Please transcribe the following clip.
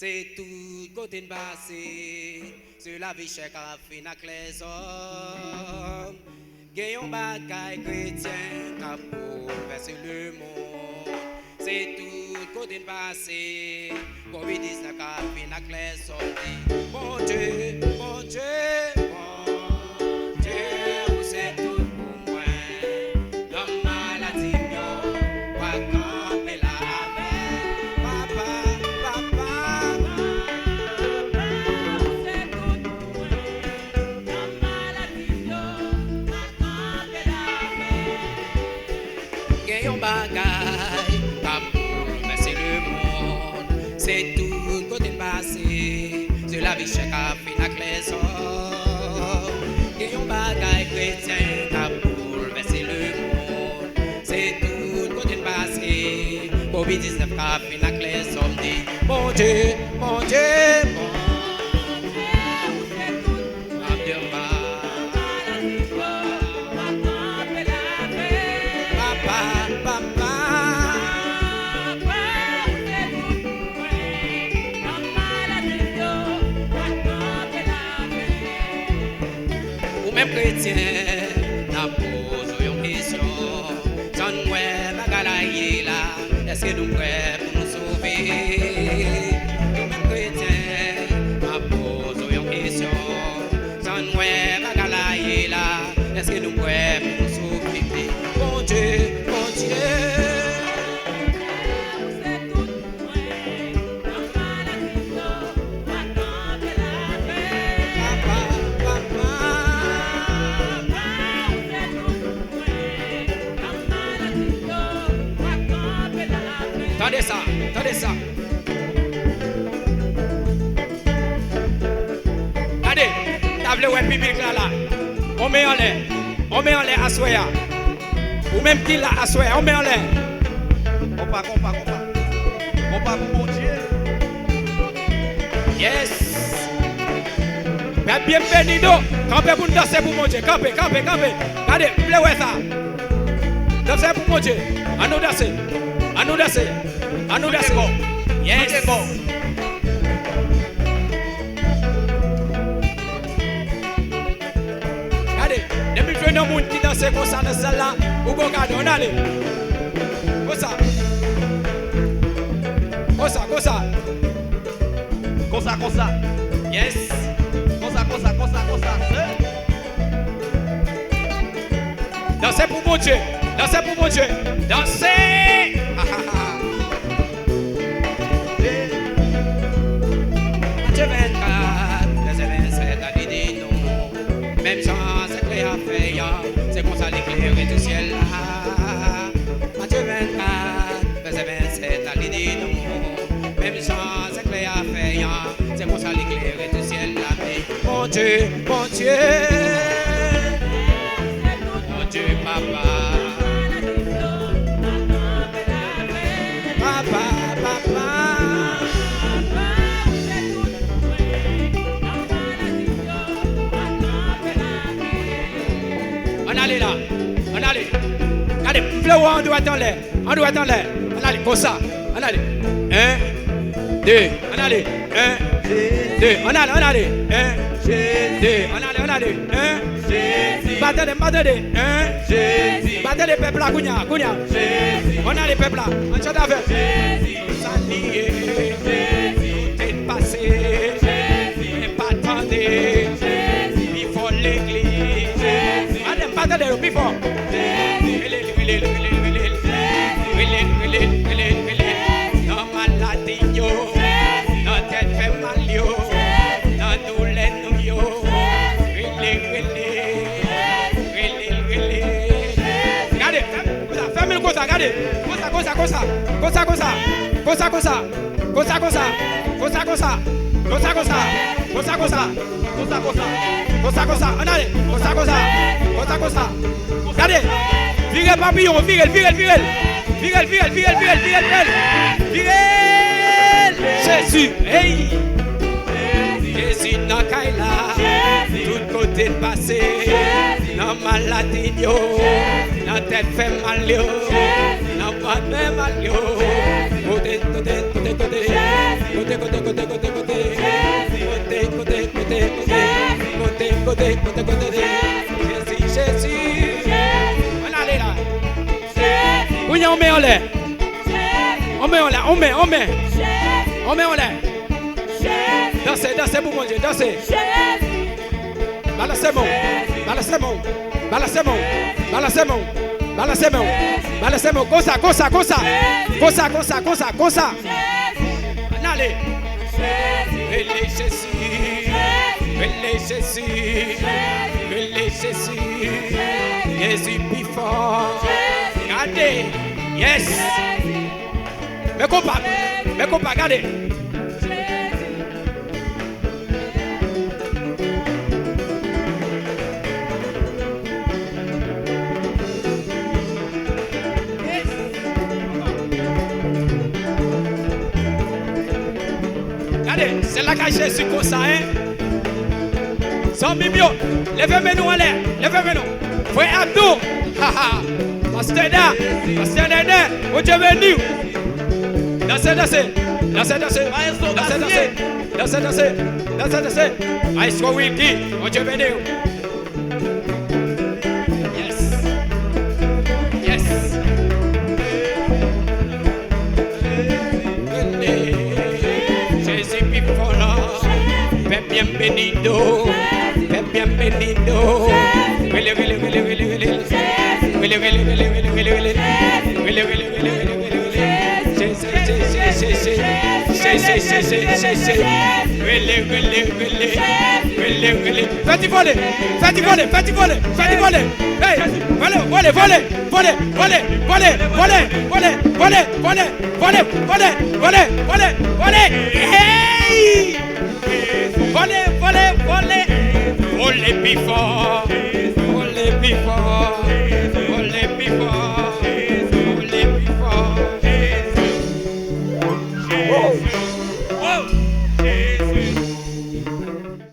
c'est tout côté de passé, sur la vie chère à fin avec les hommes. Gagnons bagaille chrétien, cap pour verser le monde. C'est tout côté de passé, Covid-19 à fin avec les hommes. Mon Dieu, mon Dieu, mon Dieu, où c'est tout pour moi. L'homme maladie, moi, camper la paix. Papa, papa, où c'est tout pour moi. L'homme maladie, moi, camper la paix. Gagnons bagaille, pas pour verser le monde. C'est tout côté de passé, sur la vie chère à fin avec les hommes. Gagnons bagaille chrétien, pas pour verser le monde. C'est tout côté de passé, Covid-19 à fin avec les hommes. Dit, mon Dieu, mon Dieu, mon Dieu, où c'est tout pour moi. Papa, papa, ou même chrétien, n'a posé une question. Sans nous, bagalaye là, est-ce que nous prêts pour nous sauver? Ou même chrétien, n'a posé une question. Sans nous, bagalaye là, est-ce que nous prêts pour nous sauver? Mon Dieu, mon Dieu. Attendez ça, attendez ça. Regardez, table web public là. On met en l'air à soya. Ou même qui l'a à soya, on met en l'air. Compa pour mon Dieu. Yes. Bienvenido. Campez pour nous danser pour mon Dieu. Campez. Regardez, vous voulez ça. Danser pour mon Dieu. À nous danser. Yes. Regardez, depuis que nous avons qui danse comme ça dans cette salle là, vous regardez, on allez. Comme ça. Yes. Comme ça. Dansez pour mon Dieu. Dansez. Matthieu 24, verset 27, a dit non. Même chance c'est clair à faire, c'est comme ça l'éclairer du ciel là. Matthieu 24, verset 27, a dit non. Même chance c'est clair à faire, c'est comme ça l'éclairer du ciel là. Mon Dieu, papa. On allait. Regardez, on doit être en l'air. On allait, comme ça. On allait. 1, 2. On allait. 1, 2. On allait. 1, Jésus. On allait. 1, Jésus. Battez. 1, Jésus. Battez peuple là, Kounia. Jésus. On allait peuple là. On chante avec. Jésus. S'allier. Jésus. T'es passé. Jésus. Mais pas attendez. Jésus. Il faut l'église. Jésus. Battez plus fort. Non maladie yo, non tête fait mal yo, non douleur nous yo. Regardez, fermez-le comme ça, regardez. Comme ça. On allez, comme ça. Regardez, virez papillon, virez. Jésus, hey. Jésus n'a qu'à là, tout côté passé, non maladie yo, non tête fait mal yo, non pas même mal yo, côté Jésus. On allait là. Oui, on met en l'air. On met en l'air, on met en l'air. Dansez pour mon Dieu, dansez. Balancez-moi. Comme ça. Allez. Jésus before. Regardez. Yes. Mais compas, regardez. Regardez, c'est là que Jésus comme ça, hein. Sans mimio, levez-nous en l'air, levez-nous. Frère Abdou, Pasteur Da, on Dieu béni. Dansez. Maestro Wildy, on Dieu béni. Yes. Jésus Pipola, bienvenido. Faites-y voler. Hey, voler before. Oh.